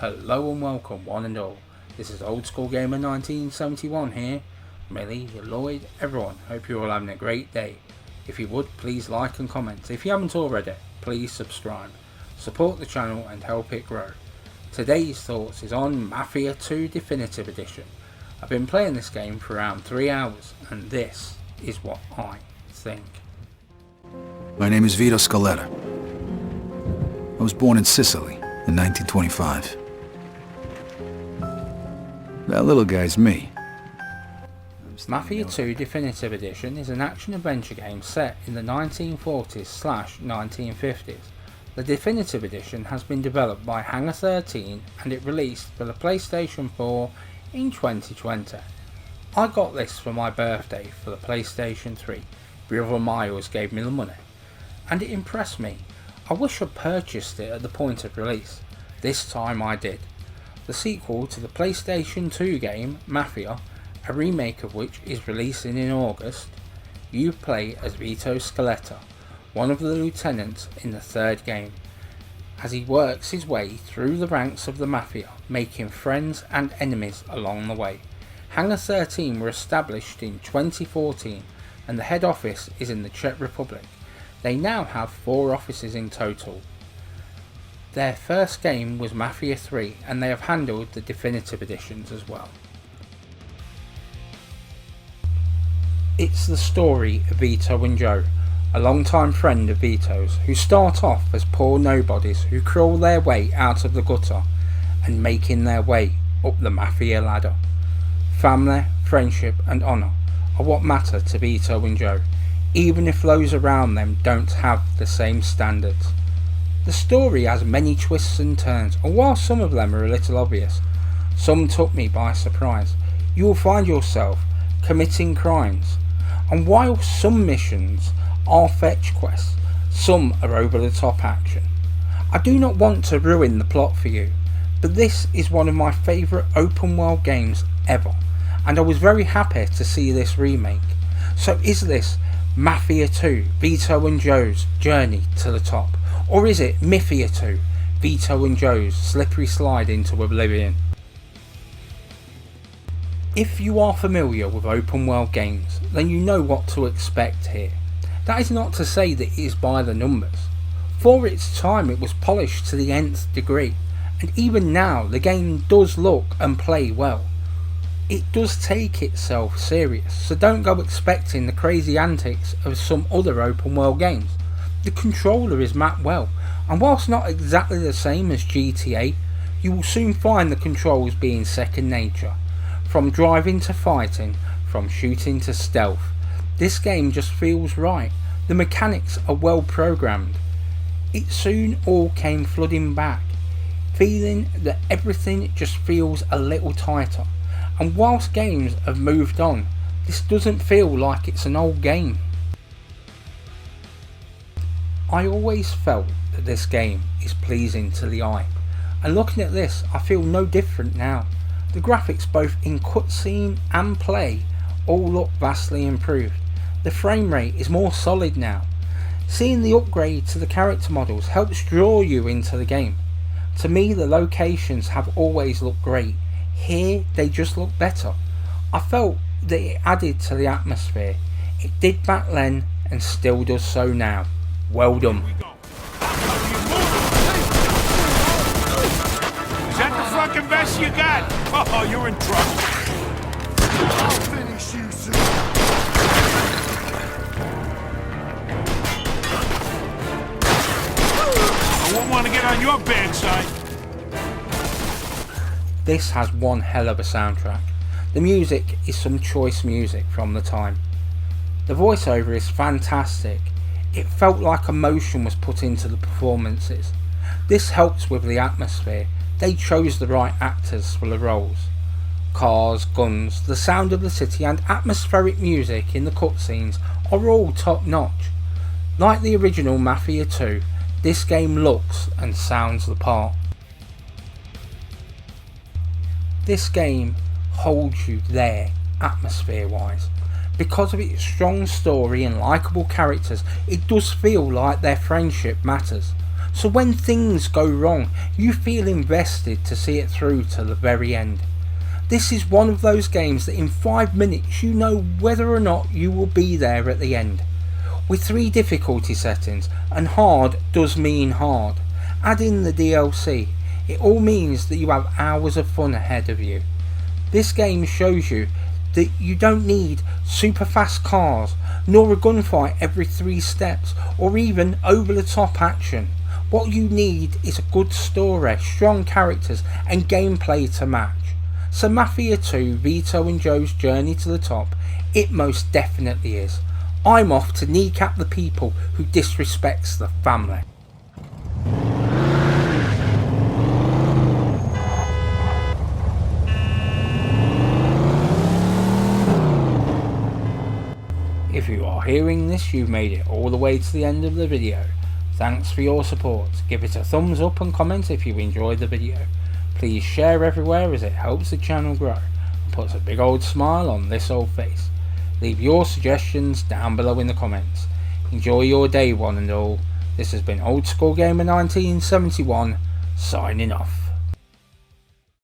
Hello and welcome one and all. This is Old School Gamer 1971 here. Millie, Lloyd, everyone. Hope you're all having a great day. If you would, please like and comment. If you haven't already, please subscribe. Support the channel and help it grow. Today's thoughts is on Mafia 2 Definitive Edition. I've been playing this game for around 3 hours and this is what I think. My name is Vito Scaletta. I was born in Sicily in 1925. That little guy's me. Mafia 2 Definitive Edition is an action-adventure game set in the 1940s/1950s. The Definitive Edition has been developed by Hangar 13 and it released for the PlayStation 4 in 2020. I got this for my birthday for the PlayStation 3. Brother Miles gave me the money and it impressed me. I wish I'd purchased it at the point of release. This time I did. The sequel to the PlayStation 2 game, Mafia, a remake of which is releasing in August, you play as Vito Scaletta, one of the lieutenants in the third game, as he works his way through the ranks of the Mafia, making friends and enemies along the way. Hangar 13 were established in 2014 and the head office is in the Czech Republic. They now have 4 offices in total. Their first game was Mafia 3 and they have handled the definitive editions as well. It's the story of Vito and Joe, a long-time friend of Vito's, who start off as poor nobodies who crawl their way out of the gutter and making their way up the Mafia ladder. Family, friendship and honour are what matter to Vito and Joe, even if those around them don't have the same standards. The story has many twists and turns, and while some of them are a little obvious, some took me by surprise. You will find yourself committing crimes, and while some missions are fetch quests, some are over the top action. I do not want to ruin the plot for you, but this is one of my favourite open world games ever, and I was very happy to see this remake. So is this Mafia 2, Vito and Joe's journey to the top? Or is it Mafia 2, Vito and Joe's slippery slide into oblivion? If you are familiar with open world games, then you know what to expect here. That is not to say that it is by the numbers. For its time it was polished to the nth degree, and even now the game does look and play well. It does take itself serious, so don't go expecting the crazy antics of some other open world games. The controller is mapped well, and whilst not exactly the same as GTA, you will soon find the controls being second nature. From driving to fighting, from shooting to stealth, this game just feels right. The mechanics are well programmed. It soon all came flooding back, feeling that everything just feels a little tighter. And whilst games have moved on, this doesn't feel like it's an old game. I always felt that this game is pleasing to the eye, and looking at this I feel no different now. The graphics both in cutscene and play all look vastly improved. The frame rate is more solid now. Seeing the upgrade to the character models helps draw you into the game. To me the locations have always looked great. Here they just look better. I felt that it added to the atmosphere. It did back then and still does so now. Well done. Is that the fucking best you got? Oh, you're in trouble. I'll finish you soon. I won't want to get on your bad side. This has one hell of a soundtrack. The music is some choice music from the time. The voiceover is fantastic. It felt like emotion was put into the performances. This helps with the atmosphere. They chose the right actors for the roles. Cars, guns, the sound of the city and atmospheric music in the cutscenes are all top notch. Like the original Mafia 2, this game looks and sounds the part. This game holds you there atmosphere wise. Because of its strong story and likeable characters, it does feel like their friendship matters. So when things go wrong, you feel invested to see it through to the very end. This is one of those games that in 5 minutes you know whether or not you will be there at the end. With 3 difficulty settings, and hard does mean hard. Add in the DLC, it all means that you have hours of fun ahead of you. This game shows you that you don't need super fast cars, nor a gunfight every 3 steps, or even over the top action. What you need is a good story, strong characters and gameplay to match. So Mafia 2, Vito and Joe's journey to the top, it most definitely is. I'm off to kneecap the people who disrespects the family. If you are hearing this, you've made it all the way to the end of the video. Thanks for your support. Give it a thumbs up and comment if you enjoyed the video. Please share everywhere as it helps the channel grow and puts a big old smile on this old face. Leave your suggestions down below in the comments. Enjoy your day one and all. This has been Old School Gamer 1971 signing off.